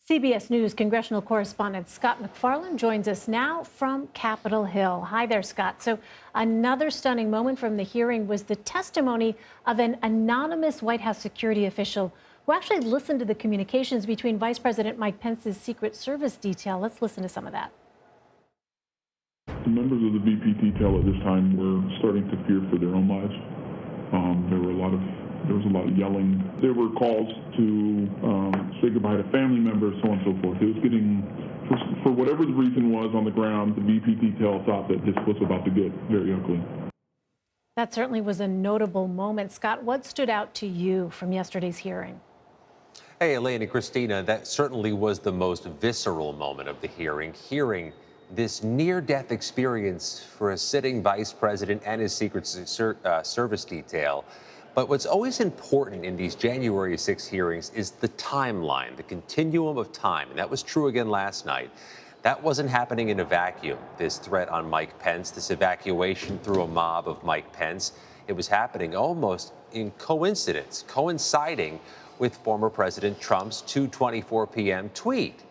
CBS News Congressional Correspondent Scott MacFarlane joins us now from Capitol Hill. Hi there, Scott. So another stunning moment from the hearing was the testimony of an anonymous White House security official who actually listened to the communications between Vice President Mike Pence's Secret Service detail. Let's listen to some of that. The members of the VP detail at this time were starting to fear for their own lives. There was a lot of yelling. There were calls to say goodbye to family members, so on and so forth. It was getting, for whatever the reason was on the ground, the VP detail thought that this was about to get very ugly. That certainly was a notable moment. Scott, what stood out to you from yesterday's hearing? Hey, Elaine and Christina, that certainly was the most visceral moment of the hearing, hearing this near-death experience for a sitting vice president and his Secret Service detail. But what's always important in these January 6 hearings is the timeline, the continuum of time. And that was true again last night. That wasn't happening in a vacuum, this threat on Mike Pence, this evacuation through a mob of Mike Pence. It was happening almost in coincidence, coinciding with former President Trump's 2:24 p.m. tweet,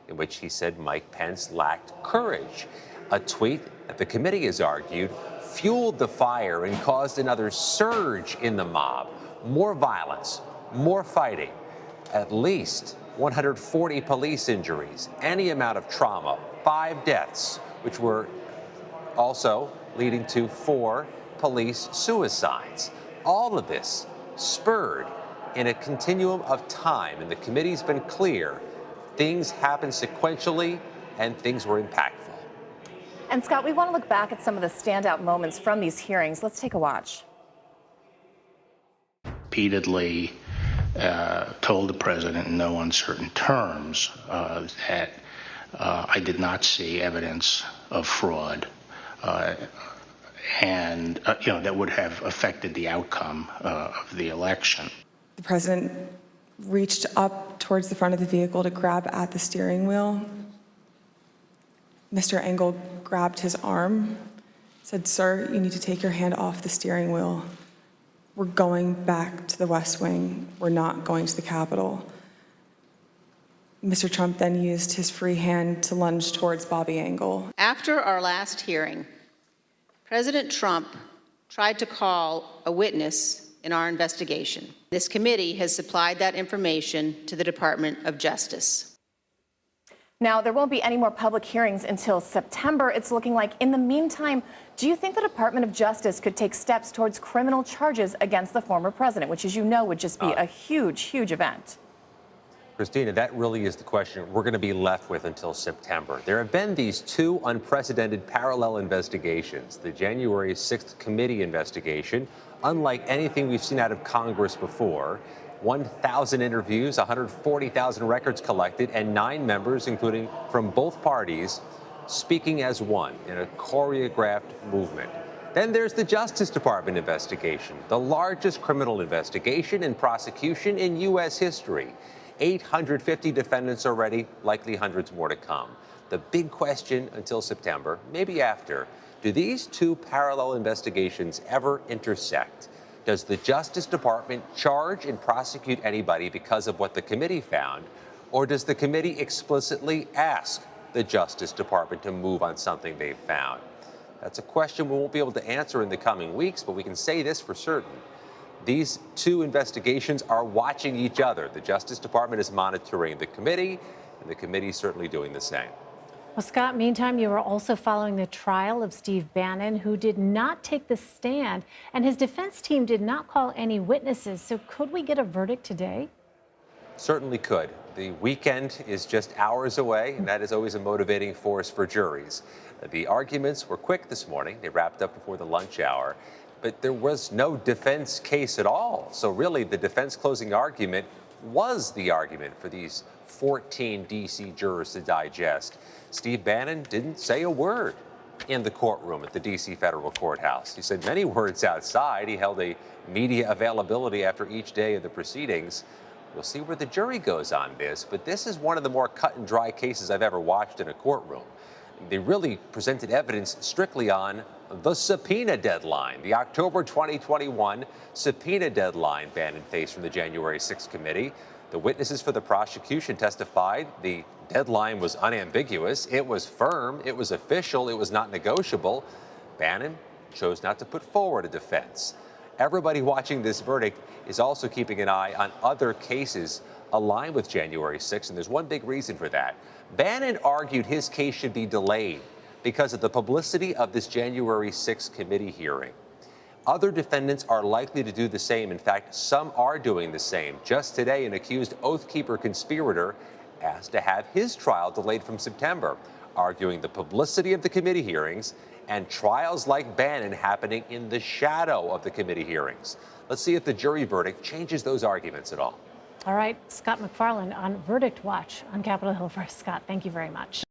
in which he said Mike Pence lacked courage. A tweet that the committee has argued fueled the fire and caused another surge in the mob. More violence, more fighting, at least 140 police injuries, any amount of trauma, 5 deaths, which were also leading to 4 police suicides. All of this spurred in a continuum of time, and the committee's been clear. Things happen sequentially, and things were impactful. And Scott, we want to look back at some of the standout moments from these hearings. Let's take a watch. Repeatedly told the president in no uncertain terms that I did not see evidence of fraud and that would have affected the outcome of the election. The president reached up towards the front of the vehicle to grab at the steering wheel. Mr. Engel grabbed his arm, said, "Sir, you need to take your hand off the steering wheel. We're going back to the West Wing. We're not going to the Capitol." Mr. Trump then used his free hand to lunge towards Bobby Engel. After our last hearing, President Trump tried to call a witness in our investigation. This committee has supplied that information to the Department of Justice. Now, there won't be any more public hearings until September, it's looking like. In the meantime, do you think the Department of Justice could take steps towards criminal charges against the former president, which, as you know, would just be a huge, huge event? Christina, that really is the question we're going to be left with until September. There have been these 2 unprecedented parallel investigations. The January 6th committee investigation, unlike anything we've seen out of Congress before. 1,000 interviews, 140,000 records collected, and 9 members, including from both parties, speaking as one in a choreographed movement. Then there's the Justice Department investigation, the largest criminal investigation and prosecution in U.S. history. 850 defendants already, likely hundreds more to come. The big question until September, maybe after, do these 2 parallel investigations ever intersect? Does the Justice Department charge and prosecute anybody because of what the committee found, or does the committee explicitly ask the Justice Department to move on something they've found? That's a question we won't be able to answer in the coming weeks, but we can say this for certain. These 2 investigations are watching each other. The Justice Department is monitoring the committee, and the committee is certainly doing the same. Well, Scott, meantime, you are also following the trial of Steve Bannon, who did not take the stand, and his defense team did not call any witnesses. So could we get a verdict today? Certainly could. The weekend is just hours away, and that is always a motivating force for juries. The arguments were quick this morning. They wrapped up before the lunch hour, but there was no defense case at all. So really, the defense closing argument was the argument for these 14 D.C. jurors to digest. Steve Bannon didn't say a word in the courtroom at the D.C. federal courthouse. He said many words outside. He held a media availability after each day of the proceedings. We'll see where the jury goes on this, but this is one of the more cut and dry cases I've ever watched in a courtroom. They really presented evidence strictly on the subpoena deadline, the October 2021 subpoena deadline Bannon faced from the January 6th committee. The witnesses for the prosecution testified the deadline was unambiguous, it was firm, it was official, it was not negotiable. Bannon chose not to put forward a defense. Everybody watching this verdict is also keeping an eye on other cases aligned with January 6th, and there's one big reason for that. Bannon argued his case should be delayed because of the publicity of this January 6th committee hearing. Other defendants are likely to do the same. In fact, some are doing the same. Just today, an accused Oath Keeper conspirator asked to have his trial delayed from September, arguing the publicity of the committee hearings and trials like Bannon happening in the shadow of the committee hearings. Let's see if the jury verdict changes those arguments at all. All right, Scott MacFarlane on Verdict Watch on Capitol Hill for us. Scott, thank you very much.